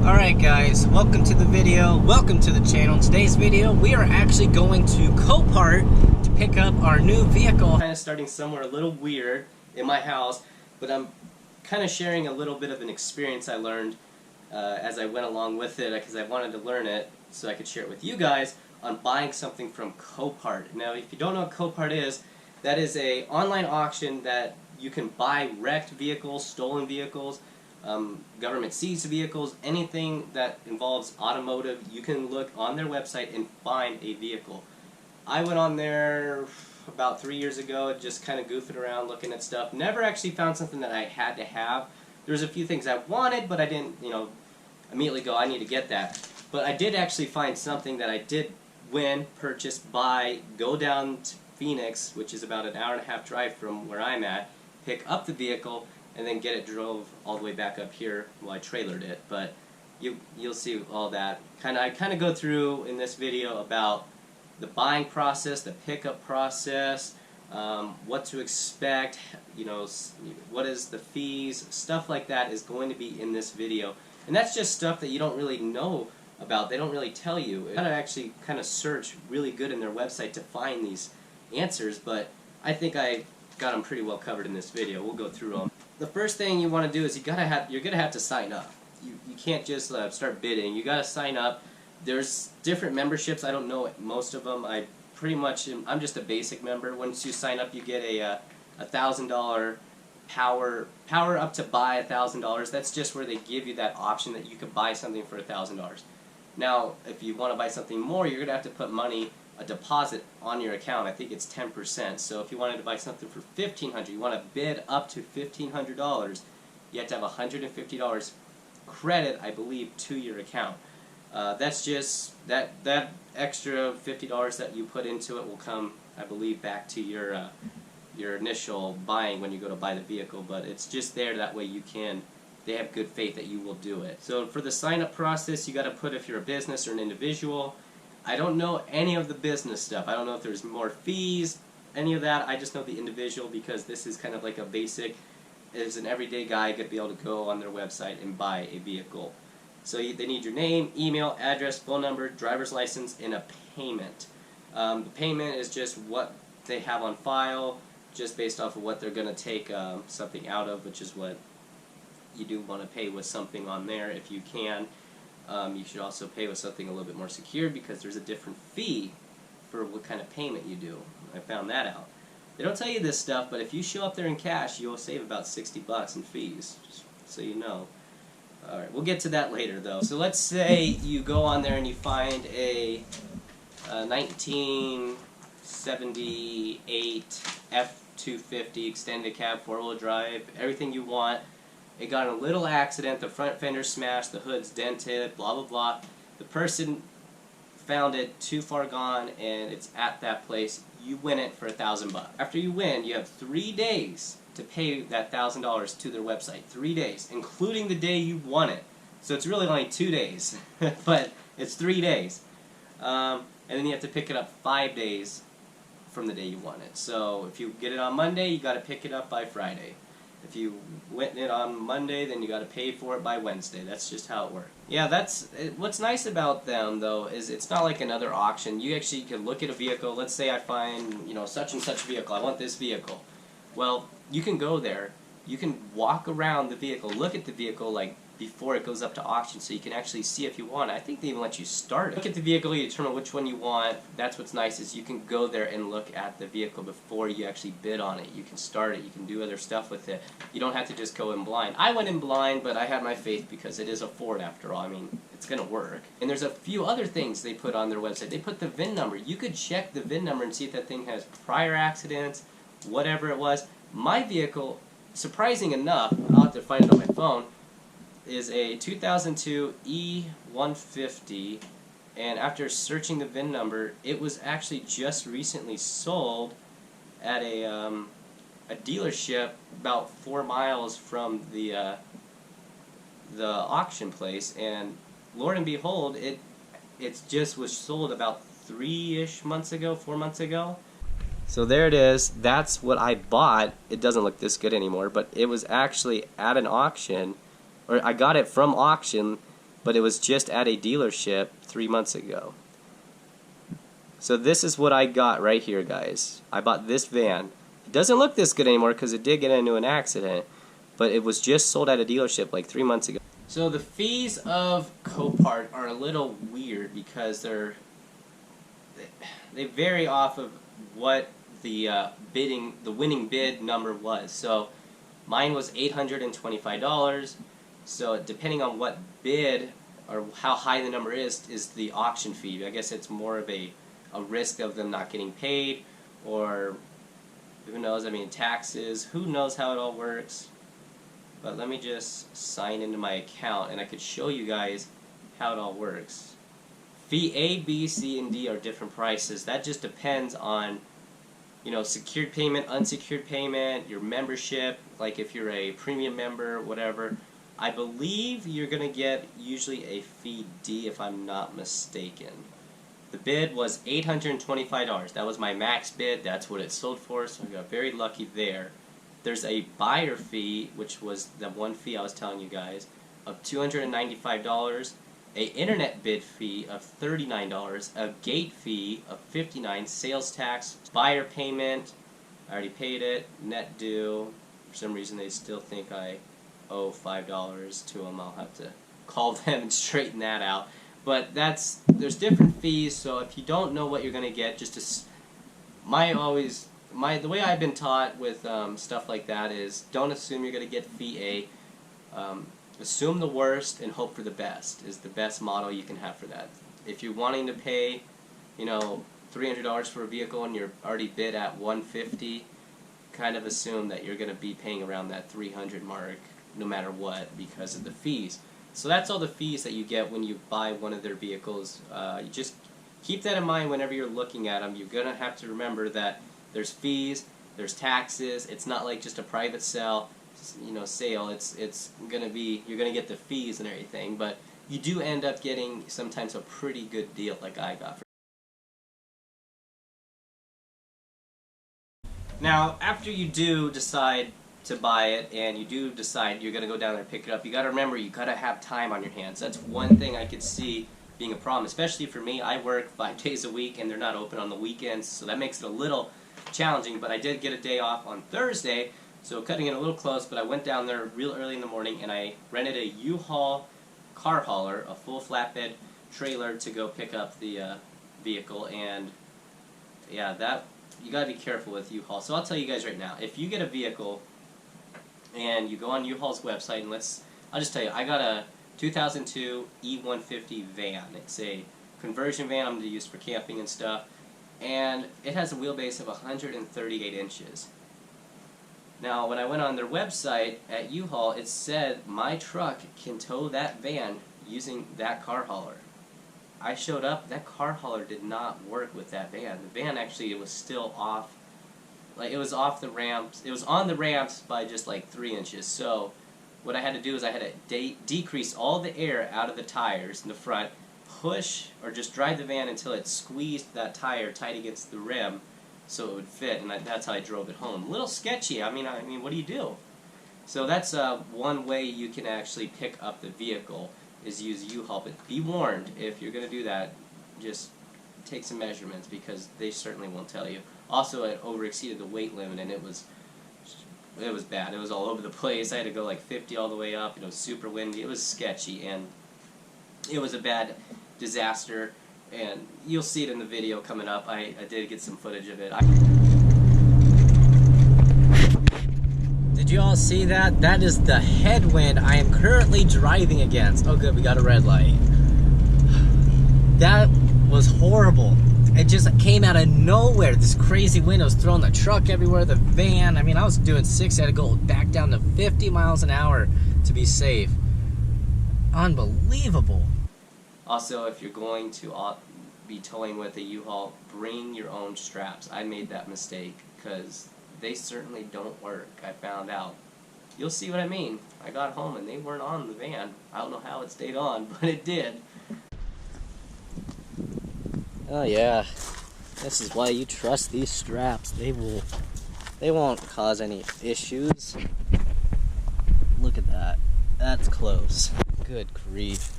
Alright guys, welcome to the video, welcome to the channel. In today's video, we are actually going to Copart to pick up our new vehicle. Kind of starting somewhere a little weird in my house, but I'm kind of sharing a little bit of an experience I learned as I went along with it, because I wanted to learn it so I could share it with you guys on buying something from Copart. Now, if you don't know what Copart is, that is an online auction that you can buy wrecked vehicles, stolen vehicles, government seized vehicles, anything that involves automotive. You can look on their website and find a vehicle. I went on there about 3 years ago, just kind of goofing around looking at stuff. Never actually found something that I had to have. There's a few things I wanted, but I didn't, immediately go, I need to get that. But I did actually find something that I did win, purchase, buy, go down to Phoenix, which is about an hour-and-a-half drive from where I'm at, pick up the vehicle, and then get it drove all the way back up here. Well, I trailered it, but you'll see all that. I kind of go through in this video about the buying process, the pickup process, what to expect, what is the fees, stuff like that is going to be in this video. And that's just stuff that you don't really know about. They don't really tell you. You gotta actually kind of search really good in their website to find these answers, but I think I got them pretty well covered in this video. We'll go through them. The first thing you want to do is you're gonna have to sign up. You can't just start bidding. You gotta sign up. There's different memberships. I don't know most of them. I'm just a basic member. Once you sign up, you get a $1,000 power up to buy $1,000. That's just where they give you that option that you could buy something for $1,000. Now, if you want to buy something more, you're gonna have to put money, a deposit on your account. I think it's 10%. So if you wanted to buy something for $1,500, you want to bid up to $1,500, you have to have $150 credit, I believe, to your account. That's just that extra $50 that you put into it will come, I believe, back to your initial buying when you go to buy the vehicle. But it's just there that way they have good faith that you will do it. So for the sign up process, you got to put if you're a business or an individual. I don't know any of the business stuff. I don't know if there's more fees, any of that. I just know the individual because this is kind of like a basic, as an everyday guy, could be able to go on their website and buy a vehicle. So they need your name, email, address, phone number, driver's license, and a payment. The payment is just what they have on file, just based off of what they're going to take something out of, which is what you do want to pay with something on there if you can. You should also pay with something a little bit more secure because there's a different fee for what kind of payment you do. I found that out. They don't tell you this stuff, but if you show up there in cash, you'll save about $60 in fees, just so you know. Alright, we'll get to that later though. So let's say you go on there and you find a 1978 F-250 extended cab, 4-wheel drive, everything you want. It got in a little accident, the front fender smashed, the hood's dented, blah blah blah. The person found it too far gone and it's at that place. You win it for $1,000. After you win, you have 3 days to pay that $1,000 to their website. 3 days, including the day you won it. So it's really only 2 days, but it's 3 days. And then you have to pick it up 5 days from the day you won it. So if you get it on Monday, you got to pick it up by Friday. If you went it on Monday, then you got to pay for it by Wednesday. That's just how it works. Yeah, what's nice about them though is it's not like another auction. You actually can look at a vehicle. Let's say I find such and such vehicle. I want this vehicle. Well, you can go there. You can walk around the vehicle, look at the vehicle like before it goes up to auction, so you can actually see if you want it. I think they even let you start it. Look at the vehicle, you determine which one you want. That's what's nice is you can go there and look at the vehicle before you actually bid on it. You can start it, you can do other stuff with it. You don't have to just go in blind. I went in blind, but I had my faith because it is a Ford after all. I mean, it's going to work. And there's a few other things they put on their website. They put the VIN number. You could check the VIN number and see if that thing has prior accidents, whatever it was. My vehicle, surprising enough, I'll have to find it on my phone, is a 2002 E150, and after searching the VIN number, it was actually just recently sold at a dealership about 4 miles from the auction place, and Lord and behold, it just was sold about 3-ish months ago, 4 months ago. So there it is. That's what I bought. It doesn't look this good anymore, but it was actually at an auction, or I got it from auction, but it was just at a dealership 3 months ago. So this is what I got right here, guys. I bought this van. It doesn't look this good anymore because it did get into an accident, but it was just sold at a dealership like 3 months ago. So the fees of Copart are a little weird because they vary off of what the winning bid number was. So mine was $825. So depending on what bid or how high the number is the auction fee. I guess it's more of a risk of them not getting paid, or who knows, I mean taxes, who knows how it all works. But let me just sign into my account and I could show you guys how it all works. Fee A, B, C, and D are different prices. That just depends on, you know, secured payment, unsecured payment, your membership, like if you're a premium member, whatever. I believe you're going to get usually a fee D if I'm not mistaken. The bid was $825. That was my max bid. That's what it sold for, so I got very lucky there. There's a buyer fee, which was the one fee I was telling you guys, of $295, a internet bid fee of $39, a gate fee of $59, sales tax, buyer payment, I already paid it, net due. For some reason they still think I owe $5 to them. I'll have to call them and straighten that out. But there's different fees, so if you don't know what you're going to get, the way I've been taught with stuff like that is don't assume you're going to get fee A. Assume the worst and hope for the best is the best model you can have for that. If you're wanting to pay, you know, $300 for a vehicle and you're already bid at $150, kind of assume that you're going to be paying around that $300 mark no matter what because of the fees. So that's all the fees that you get when you buy one of their vehicles. You just keep that in mind whenever you're looking at them. You're going to have to remember that there's fees, there's taxes. It's not like just a private sale. It's going to be, you're going to get the fees and everything, but you do end up getting sometimes a pretty good deal like I got. Now, after you do decide to buy it and you do decide you're going to go down there and pick it up, you got to remember you got to have time on your hands. That's one thing I could see being a problem, especially for me. I work 5 days a week and they're not open on the weekends, so that makes it a little challenging, but I did get a day off on Thursday, so cutting it a little close, but I went down there real early in the morning and I rented a U-Haul car hauler, a full flatbed trailer to go pick up the vehicle, and yeah, you got to be careful with U-Haul. So I'll tell you guys right now, if you get a vehicle and you go on U-Haul's website, and I'll just tell you, I got a 2002 E150 van. It's a conversion van I'm going to use for camping and stuff, and it has a wheelbase of 138 inches. Now, when I went on their website at U-Haul, it said my truck can tow that van using that car hauler. I showed up, that car hauler did not work with that van. The van actually, it was still off, like it was off the ramps. It was on the ramps by just like 3 inches. So what I had to do is I had to decrease all the air out of the tires in the front, push or just drive the van until it squeezed that tire tight against the rim so it would fit, and that's how I drove it home. A little sketchy. I mean, what do you do? So that's one way you can actually pick up the vehicle, is use U-Haul. But be warned, if you're going to do that, just take some measurements because they certainly won't tell you. Also, it over-exceeded the weight limit, and it was bad. It was all over the place. I had to go like 50 all the way up. It was super windy. It was sketchy, and it was a bad disaster. And you'll see it in the video coming up. I did get some footage of it. Did you all see that? That is the headwind I am currently driving against. Oh good, we got a red light. That was horrible. It just came out of nowhere. This crazy wind was throwing the truck everywhere, the van. I mean, I was doing 60. I had to go back down to 50 miles an hour to be safe. Unbelievable. Also, if you're going to be towing with a U-Haul, bring your own straps. I made that mistake because they certainly don't work. I found out. You'll see what I mean. I got home and they weren't on the van. I don't know how it stayed on, but it did. Oh yeah, this is why you trust these straps. They won't cause any issues. Look at that. That's close. Good grief.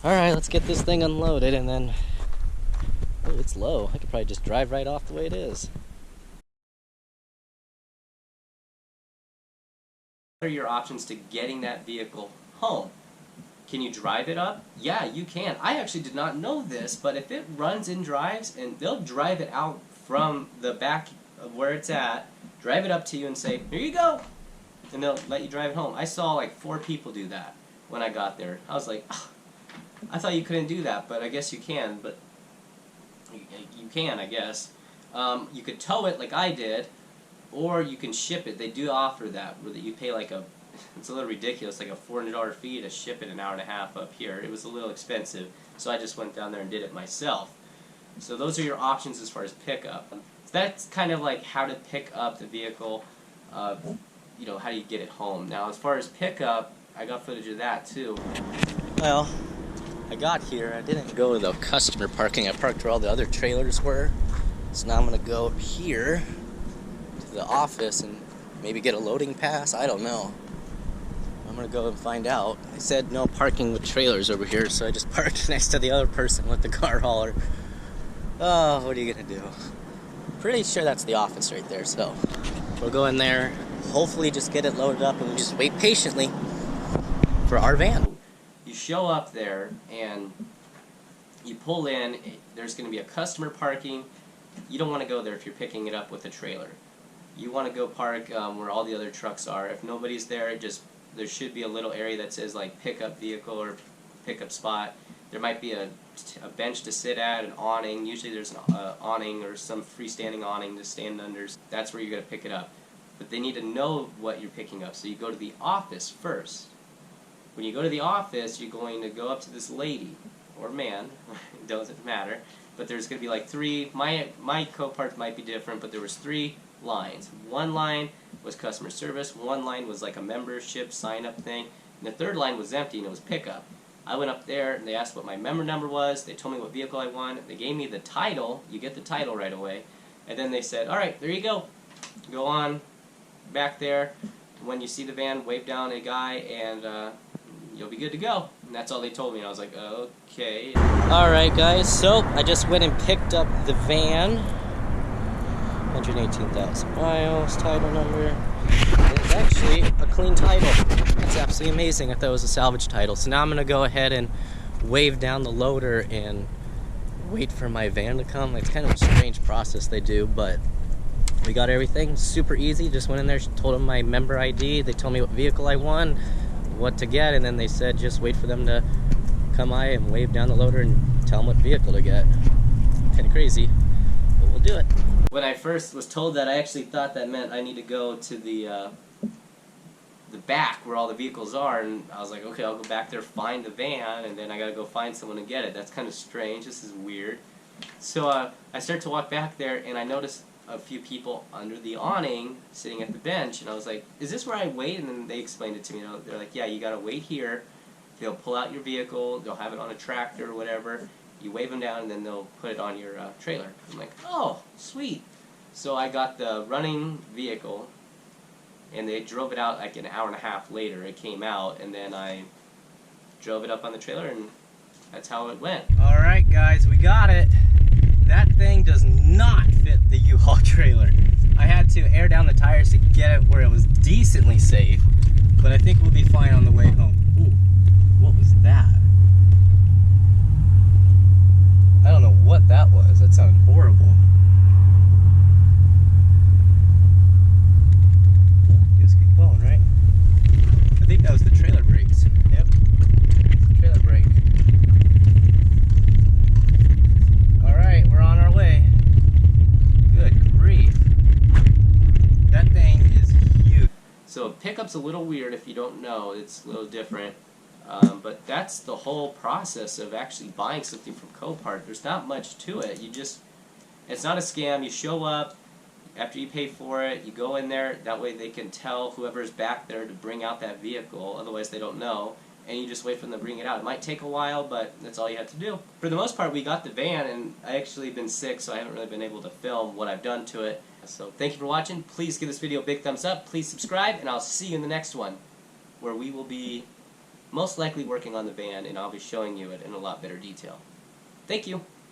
Alright, let's get this thing unloaded and then... Oh, it's low. I could probably just drive right off the way it is. What are your options to getting that vehicle home? Can you drive it up? Yeah, you can. I actually did not know this, but if it runs and drives, and they'll drive it out from the back of where it's at, drive it up to you and say, here you go, and they'll let you drive it home. I saw like 4 people do that when I got there. I was like, oh, I thought you couldn't do that, but I guess you can, but you can, I guess. You could tow it like I did, or you can ship it. They do offer that, where you pay like a, it's a little ridiculous, like a $400 fee to ship it an hour and a half up here. It was a little expensive, so I just went down there and did it myself. So those are your options as far as pickup. So that's kind of like how to pick up the vehicle, you know, how do you get it home. Now as far as pickup, I got footage of that too. Well, I got here, I didn't go to the customer parking, I parked where all the other trailers were. So now I'm going to go up here to the office and maybe get a loading pass, I don't know. I'm going to go and find out. They said no parking with trailers over here, so I just parked next to the other person with the car hauler. Oh, what are you going to do? Pretty sure that's the office right there, so we'll go in there, hopefully just get it loaded up and we'll just wait patiently for our van. You show up there and you pull in, there's going to be a customer parking. You don't want to go there if you're picking it up with a trailer. You want to go park where all the other trucks are. If nobody's there, there should be a little area that says like pickup vehicle or pickup spot. There might be a bench to sit at, an awning. Usually there's an awning or some freestanding awning to stand under. That's where you're going to pick it up. But they need to know what you're picking up, so you go to the office first. When you go to the office, you're going to go up to this lady, or man, it doesn't matter, but there's going to be like 3, my Copart might be different, but there was 3 lines. One line was customer service, one line was like a membership sign-up thing, and the third line was empty and it was pickup. I went up there and they asked what my member number was, they told me what vehicle I wanted, they gave me the title, you get the title right away, and then they said, alright, there you go, go on back there, when you see the van, wave down a guy and you'll be good to go. And that's all they told me. And I was like, okay. Alright guys, so I just went and picked up the van. 118,000 miles, title number. It's actually a clean title. That's absolutely amazing. I thought it was a salvage title. So now I'm going to go ahead and wave down the loader and wait for my van to come. It's kind of a strange process they do, but we got everything. Super easy. Just went in there, told them my member ID. They told me what vehicle I won, what to get, and then they said just wait for them to come by and wave down the loader and tell them what vehicle to get. Kind of crazy, but we'll do it. When I first was told that, I actually thought that meant I need to go to the back where all the vehicles are, and I was like, okay, I'll go back there, find the van, and then I gotta go find someone to get it. That's kind of strange. This is weird. So I start to walk back there, and I noticed a few people under the awning sitting at the bench, and I was like, is this where I wait? And then they explained it to me. They're like, yeah, you gotta wait here. They'll pull out your vehicle, they'll have it on a tractor or whatever, you wave them down and then they'll put it on your trailer. I'm like, oh, sweet. So I got the running vehicle and they drove it out like an hour and a half later. It came out and then I drove it up on the trailer and that's how it went. Alright guys, we got it. That thing does not fit the U-Haul trailer. I had to air down the tires to get it where it was decently safe, but I think we'll be fine on the way home. Ooh, what was that? I don't know what that was. That sounded horrible. Just keep going, right? I think that was the trailer brakes. Yep, trailer brake. Alright, we're on our way. Good grief. That thing is huge. So pickup's a little weird if you don't know. It's a little different. But that's the whole process of actually buying something from Copart. There's not much to it. It's not a scam. You show up, after you pay for it, you go in there, that way they can tell whoever's back there to bring out that vehicle, otherwise they don't know, and you just wait for them to bring it out. It might take a while, but that's all you have to do. For the most part, we got the van, and I actually been sick, so I haven't really been able to film what I've done to it. So thank you for watching. Please give this video a big thumbs up. Please subscribe, and I'll see you in the next one, where we will be most likely working on the van, and I'll be showing you it in a lot better detail. Thank you!